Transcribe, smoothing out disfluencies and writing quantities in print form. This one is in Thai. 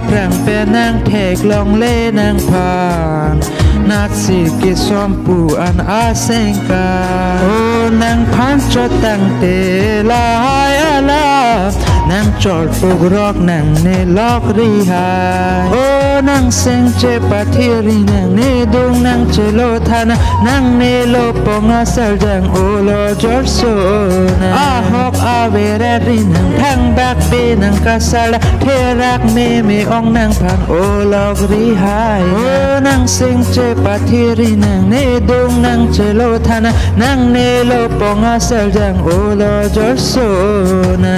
พรังเป็นนางเทกลองเล่นางผ่านนาสิกิสอมปูอันอาเซงกาโอ้นางพันจดตั้งเตลายอาลานางจอดปลุกรอกนางเนลอกรีหายโอ้นางเซงเจปะทีรีนางเนดุงนางเจโลทานนางเนโลปองอาเซลจังโอโลจอร์โซนาอาฮอกอาเวเรรีนางทั้งบักเบนางกาซาลเทรักเมองนางพันโอลอกรีหายโอ้นางเซงเจปะทีรีนางเนดุงนางเจโลทานนางเนโลปองอาเซลจังโอโลจอร์โซนา